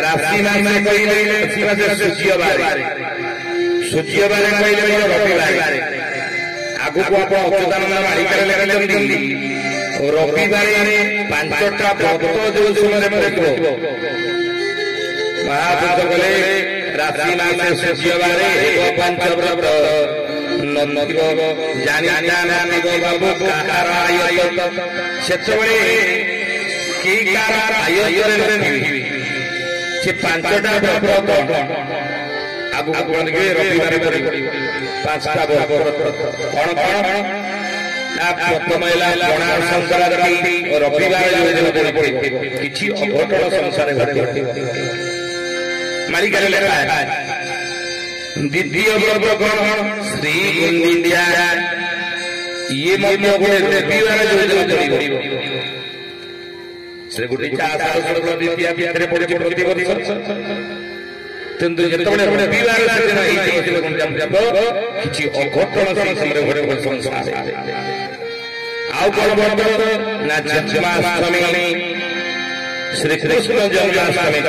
राशि मासे कहले राशि मासे सूर्य बारे कहले मोर रविवार आगु को आप अच्युतानंद मालिकार लिखिछन्ति रविवार पांचटा व्रत जो समय पड़िबो महापुरुष कहले राशि मासे सूर्यवार पांच व्रत नथिब जानिता नानिब बाबू काहार आयत सेतबेले की कार आयत से पांचटा व्रत आगु के रविवार पांचटा व्रत कौन कौन प्रथम पणा संक्रांति रविवार किसी अघटन संसार घटे मालिकार लेखा द्वितीय व्रत कौन श्री गुंडिया ये गोटे रविवार से गोटे द्वितीय प्रतिवर्ष किंतु जितने रविवार किसी अघटन संसार घटे संसार आउ कौन व्रत ना जन्माष्टमी श्रीकृष्ण जन्माष्टमी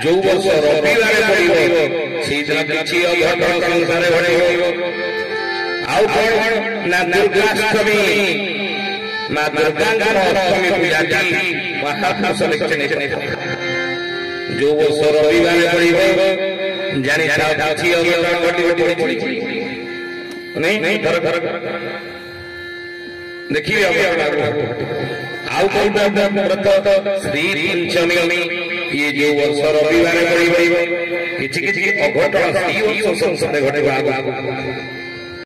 जो वर्ष रविवार पड़ो से किसी अघटन संसार घटे आउ कौन ना दुर्गाष्टमी माँ दुर्गा अष्टमी पूजा महापुरुष लिखने जो वर्ष रविवार पड़ो जानी नहीं देखिए आउ कौन व्रत श्री पंचमी ये जो वर्ष रविवार पड़ो किसी अघटन संसार घटे